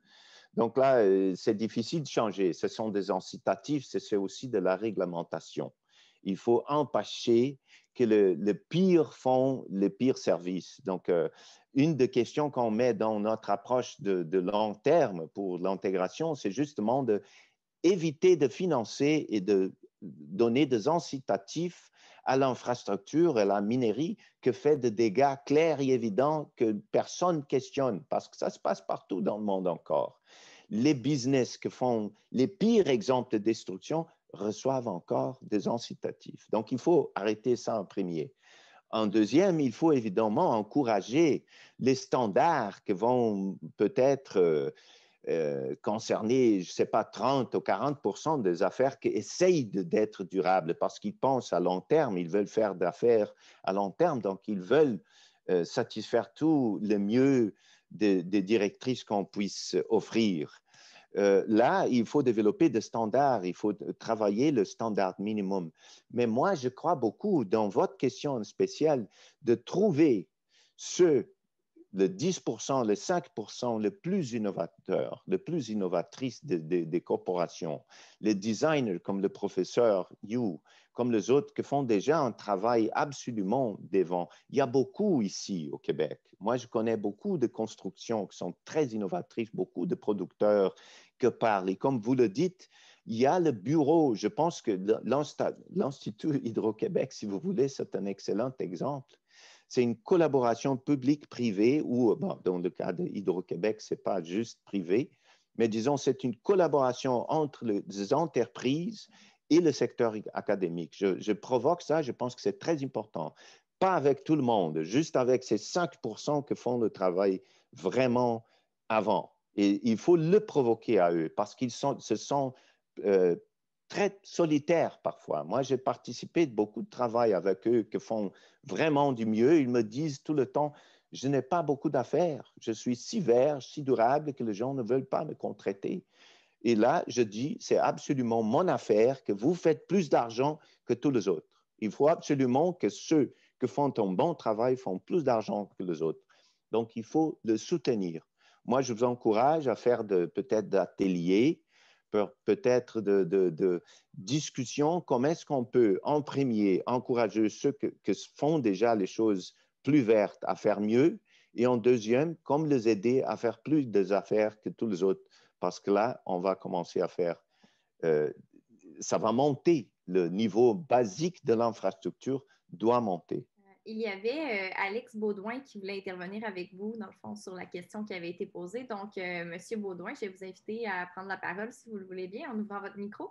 Donc là, c'est difficile de changer. Ce sont des incitatifs, c'est aussi de la réglementation. Il faut empêcher que le pire font le pire service. Donc, une des questions qu'on met dans notre approche de long terme pour l'intégration, c'est justement d'éviter de financer et de donner des incitatifs à l'infrastructure et à la minerie que fait des dégâts clairs et évidents que personne ne questionne, parce que ça se passe partout dans le monde encore. Les business qui font les pires exemples de destruction reçoivent encore des incitatifs. Donc, il faut arrêter ça en premier. En deuxième, il faut évidemment encourager les standards qui vont peut-être concerner, je ne sais pas, 30 ou 40% des affaires qui essayent d'être durables parce qu'ils pensent à long terme, ils veulent faire d'affaires à long terme, donc ils veulent satisfaire tout le mieux des directrices qu'on puisse offrir. Là, il faut développer des standards, il faut travailler le standard minimum. Mais moi, je crois beaucoup dans votre question spéciale de trouver le 10%, le 5% le plus innovateur, le plus innovatrice des corporations, les designers comme le professeur Yu, comme les autres qui font déjà un travail absolument dévant. Il y a beaucoup ici au Québec. Moi, je connais beaucoup de constructions qui sont très innovatrices, beaucoup de producteurs qui parlent. Et comme vous le dites, il y a le bureau. Je pense que l'Institut Hydro-Québec, si vous voulez, c'est un excellent exemple. C'est une collaboration publique-privée où, bon, dans le cas de Hydro-Québec, ce n'est pas juste privé, mais disons, c'est une collaboration entre les entreprises et le secteur académique. Je provoque ça, je pense que c'est très important. Pas avec tout le monde, juste avec ces 5% qui font le travail vraiment avant. Et il faut le provoquer à eux parce qu'ils se sont très solitaires parfois. Moi, j'ai participé de beaucoup de travail avec eux qui font vraiment du mieux. Ils me disent tout le temps, je n'ai pas beaucoup d'affaires. Je suis si vierge, si durable que les gens ne veulent pas me contracter. Et là, je dis, c'est absolument mon affaire que vous faites plus d'argent que tous les autres. Il faut absolument que ceux qui font un bon travail font plus d'argent que les autres. Donc, il faut le soutenir. Moi, je vous encourage à faire peut-être d'ateliers, peut-être de discussions, comment est-ce qu'on peut, en premier, encourager ceux qui font déjà les choses plus vertes à faire mieux, et en deuxième, comme les aider à faire plus des affaires que tous les autres, parce que là, on va commencer à faire, ça va monter, le niveau basique de l'infrastructure doit monter. Il y avait Alex Baudouin qui voulait intervenir avec vous, dans le fond, sur la question qui avait été posée. Donc, Monsieur Baudouin, je vais vous inviter à prendre la parole, si vous le voulez bien, en ouvrant votre micro.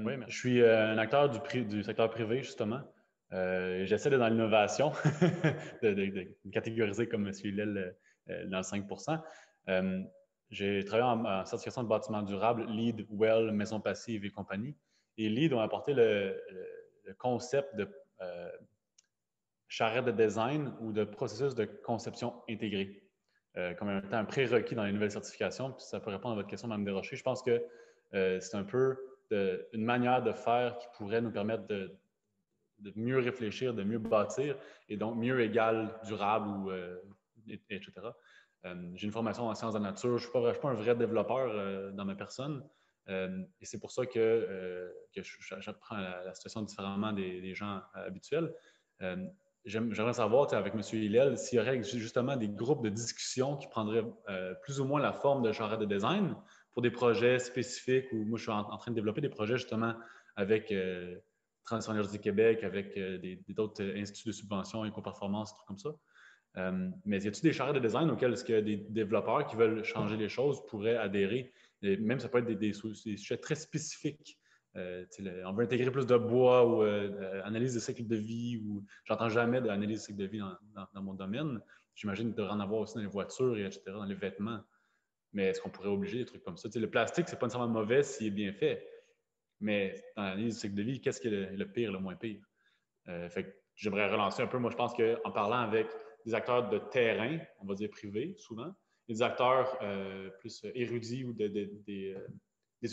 Oui, je suis un acteur du secteur privé, justement. J'essaie d'être dans l'innovation, de catégoriser comme M. Hillel dans le 5%. J'ai travaillé en certification de bâtiment durable, LEED, WELL, Maison Passive et compagnie. Et LEED ont apporté le concept de charrette de design ou de processus de conception intégré, comme un prérequis dans les nouvelles certifications. Puis ça peut répondre à votre question, Mme Desrochers. Je pense que c'est un peu une manière de faire qui pourrait nous permettre de mieux réfléchir, de mieux bâtir, et donc mieux égal, durable, etc. J'ai une formation en sciences de la nature. Je ne suis pas un vrai développeur dans ma personne. Et c'est pour ça que j'apprends la situation différemment des gens habituels. J'aimerais savoir, avec M. Hillel, s'il y aurait justement des groupes de discussion qui prendraient plus ou moins la forme de charrette de design pour des projets spécifiques où moi, je suis en train de développer des projets justement avec Transition énergétique du Québec, avec d'autres instituts de subvention, éco-performance, trucs comme ça. Mais y a-t-il des charrettes de design auxquelles est-ce que des développeurs qui veulent changer les choses pourraient adhérer? Et même ça peut être des sujets très spécifiques. On veut intégrer plus de bois ou analyse de cycle de vie, ou j'entends jamais d'analyse de cycle de vie dans mon domaine. J'imagine qu'il devrait en avoir aussi dans les voitures, et etc., dans les vêtements. Mais est-ce qu'on pourrait obliger des trucs comme ça? Le plastique, c'est pas nécessairement mauvais s'il est bien fait. Mais dans l'analyse du cycle de vie, qu'est-ce qui est le pire, le moins pire? Fait que j'aimerais relancer un peu. Moi, je pense qu'en parlant avec des acteurs de terrain, on va dire privés, souvent, et des acteurs plus érudits ou des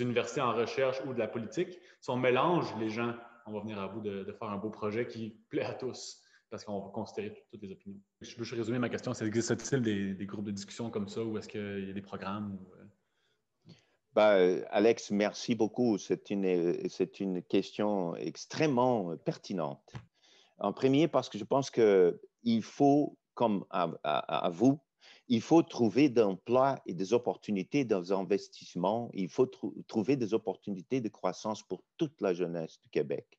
universités en recherche ou de la politique, si on mélange les gens, on va venir à bout de faire un beau projet qui plaît à tous, parce qu'on va considérer toutes les opinions. Je veux résumer ma question. Existe-t-il des groupes de discussion comme ça, ou est-ce qu'il y a des programmes? Alex, merci beaucoup. C'est une question extrêmement pertinente. En premier, parce que je pense qu'il faut, comme à vous, il faut trouver des emplois et des opportunités des investissements. Il faut trouver des opportunités de croissance pour toute la jeunesse du Québec.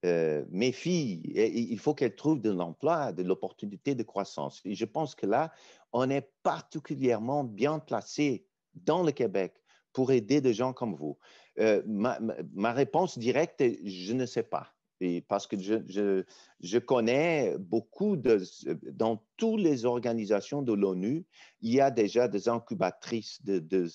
Mes filles, il faut qu'elles trouvent de l'emploi, de l'opportunité de croissance. Et je pense que là, on est particulièrement bien placé dans le Québec pour aider des gens comme vous. Ma réponse directe est, je ne sais pas. Et parce que je connais beaucoup dans toutes les organisations de l'ONU, il y a déjà des incubatrices de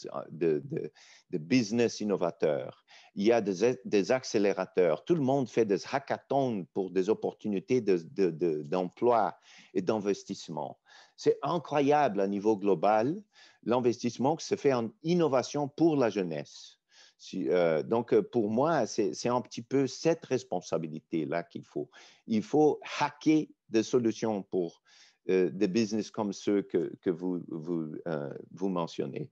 business innovateurs. Il y a des accélérateurs. Tout le monde fait des hackathons pour des opportunités d'emploi et d'investissement. C'est incroyable à niveau global, l'investissement qui se fait en innovation pour la jeunesse. Donc, pour moi, c'est un petit peu cette responsabilité-là qu'il faut. Il faut hacker des solutions pour des business comme ceux que vous mentionnez.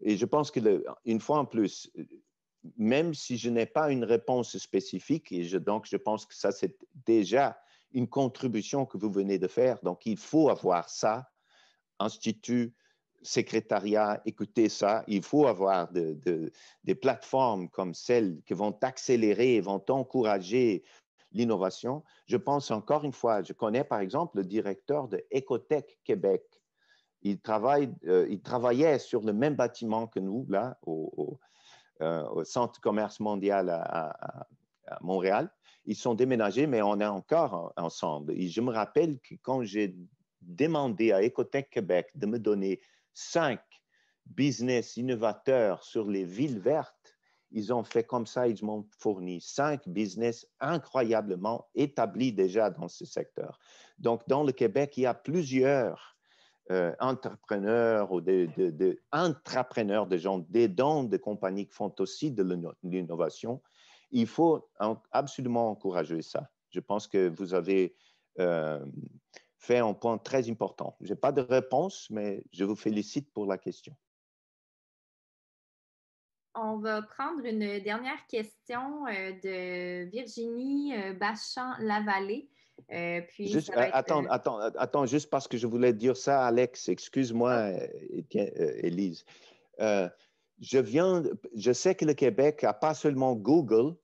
Et je pense qu'une fois en plus, même si je n'ai pas une réponse spécifique, donc je pense que ça, c'est déjà une contribution que vous venez de faire. Donc, il faut avoir ça, institut, secrétariat, écoutez ça. Il faut avoir des plateformes comme celles qui vont accélérer, vont encourager l'innovation. Je pense encore une fois, je connais par exemple le directeur de Ecotech Québec. Il travaillait sur le même bâtiment que nous, là, au Centre commerce mondial à Montréal. Ils sont déménagés, mais on est encore ensemble. Et je me rappelle que quand j'ai demandé à Ecotech Québec de me donner 5 business innovateurs sur les villes vertes, ils ont fait comme ça, ils m'ont fourni 5 business incroyablement établis déjà dans ce secteur. Donc, dans le Québec, il y a plusieurs entrepreneurs ou intrapreneurs, des gens, des dons de compagnies qui font aussi de l'innovation. Il faut absolument encourager ça. Je pense que vous avez fait un point très important. Je n'ai pas de réponse, mais je vous félicite pour la question. On va prendre une dernière question de Virginie Bachand-Lavallée. Attends, juste parce que je voulais dire ça, Alex, excuse-moi, Élise. Je sais que le Québec n'a pas seulement Google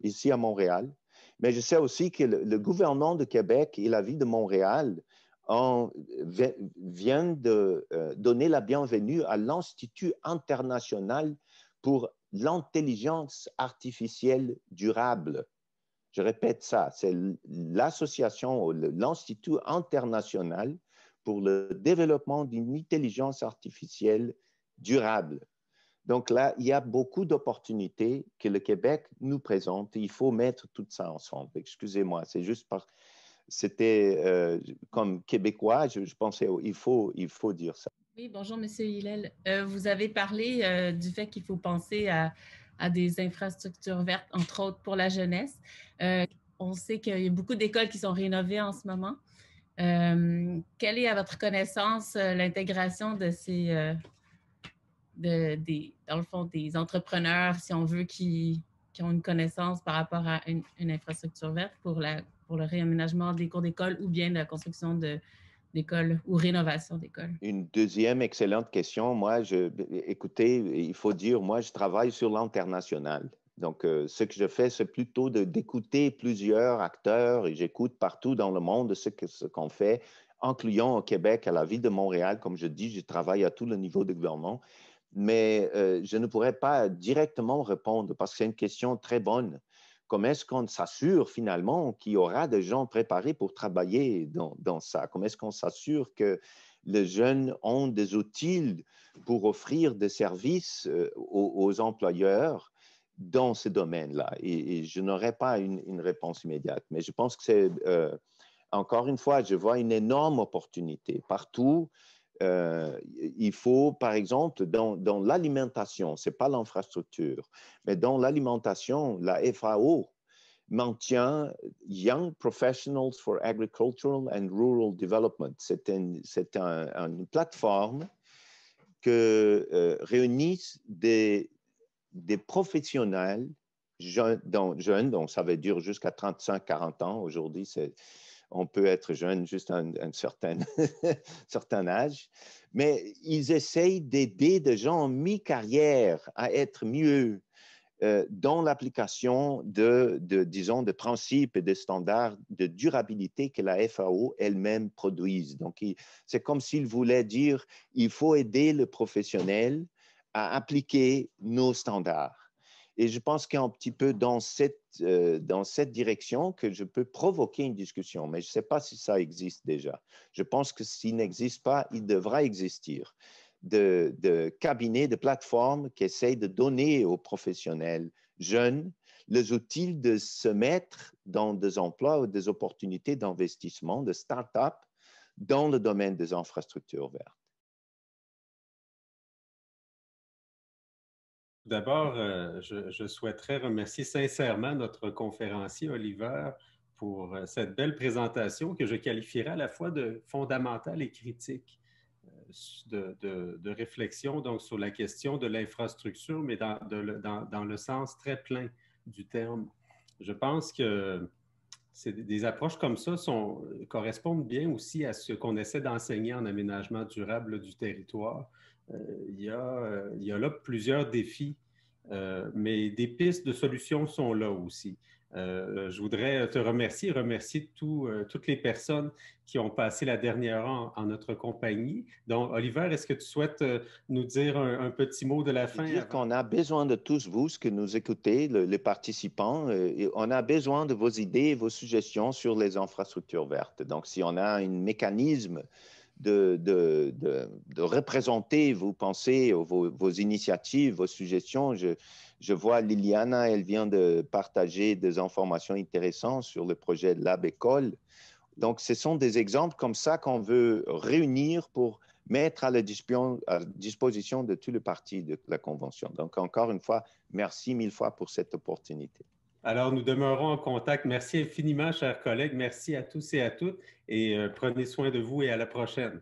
ici à Montréal, mais je sais aussi que le gouvernement de Québec et la ville de Montréal viennent de donner la bienvenue à l'Institut international pour l'intelligence artificielle durable. Je répète ça, c'est l'association, l'Institut international pour le développement d'une intelligence artificielle durable. Donc là, il y a beaucoup d'opportunités que le Québec nous présente et il faut mettre tout ça ensemble. Excusez-moi, c'est juste parce que c'était comme Québécois, je pensais il faut dire ça. Oui, bonjour, M. Hillel. Vous avez parlé du fait qu'il faut penser à des infrastructures vertes, entre autres pour la jeunesse. On sait qu'il y a beaucoup d'écoles qui sont rénovées en ce moment. Quelle est, à votre connaissance, l'intégration de ces... dans le fond, des entrepreneurs, si on veut, qui ont une connaissance par rapport à une infrastructure verte pour le réaménagement des cours d'école ou bien la construction d'écoles ou rénovation d'écoles? Une deuxième excellente question. Moi, écoutez, il faut dire, moi, je travaille sur l'international. Donc, ce que je fais, c'est plutôt d'écouter plusieurs acteurs et j'écoute partout dans le monde ce qu'on fait, incluant au Québec, à la ville de Montréal. Comme je dis, je travaille à tout le niveau de gouvernement, mais je ne pourrais pas directement répondre parce que c'est une question très bonne. Comment est-ce qu'on s'assure finalement qu'il y aura des gens préparés pour travailler dans ça? Comment est-ce qu'on s'assure que les jeunes ont des outils pour offrir des services aux employeurs dans ce domaine-là? Et je n'aurais pas une réponse immédiate, mais je pense que c'est, encore une fois, je vois une énorme opportunité partout. Il faut, par exemple, dans l'alimentation, ce n'est pas l'infrastructure, mais dans l'alimentation, la FAO maintient Young Professionals for Agricultural and Rural Development. C'est une plateforme que réunissent des professionnels jeunes, donc ça veut dire jusqu'à 35-40 ans. Aujourd'hui, on peut être jeune juste à un certain, certain âge, mais ils essayent d'aider des gens en mi-carrière à être mieux dans l'application disons, de principes et de standards de durabilité que la FAO elle-même produise. Donc, c'est comme s'ils voulaient dire, il faut aider le professionnel à appliquer nos standards. Et je pense qu'un petit peu dans cette direction que je peux provoquer une discussion, mais je ne sais pas si ça existe déjà. Je pense que s'il n'existe pas, il devra exister de cabinets, de plateformes qui essayent de donner aux professionnels jeunes les outils de se mettre dans des emplois ou des opportunités d'investissement, de start-up dans le domaine des infrastructures vertes. D'abord, je souhaiterais remercier sincèrement notre conférencier, Oliver, pour cette belle présentation que je qualifierais à la fois de fondamentale et critique, de réflexion donc, sur la question de l'infrastructure, mais dans le sens très plein du terme. Je pense que des approches comme ça correspondent bien aussi à ce qu'on essaie d'enseigner en aménagement durable du territoire. Il y a là plusieurs défis, mais des pistes de solutions sont là aussi. Je voudrais te remercier toutes les personnes qui ont passé la dernière heure en notre compagnie. Donc, Oliver, est-ce que tu souhaites nous dire un petit mot de la fin? Dire qu'on a besoin de tous vous, ce que nous écoutez, les participants. Et on a besoin de vos idées et vos suggestions sur les infrastructures vertes. Donc, si on a un mécanisme de représenter vos pensées, vos initiatives, vos suggestions. Je vois Liliana, elle vient de partager des informations intéressantes sur le projet de Lab École. Donc, ce sont des exemples comme ça qu'on veut réunir pour mettre à disposition de tous les partis de la Convention. Donc, encore une fois, merci 1000 fois pour cette opportunité. Alors, nous demeurons en contact. Merci infiniment, chers collègues. Merci à tous et à toutes. Et prenez soin de vous et à la prochaine.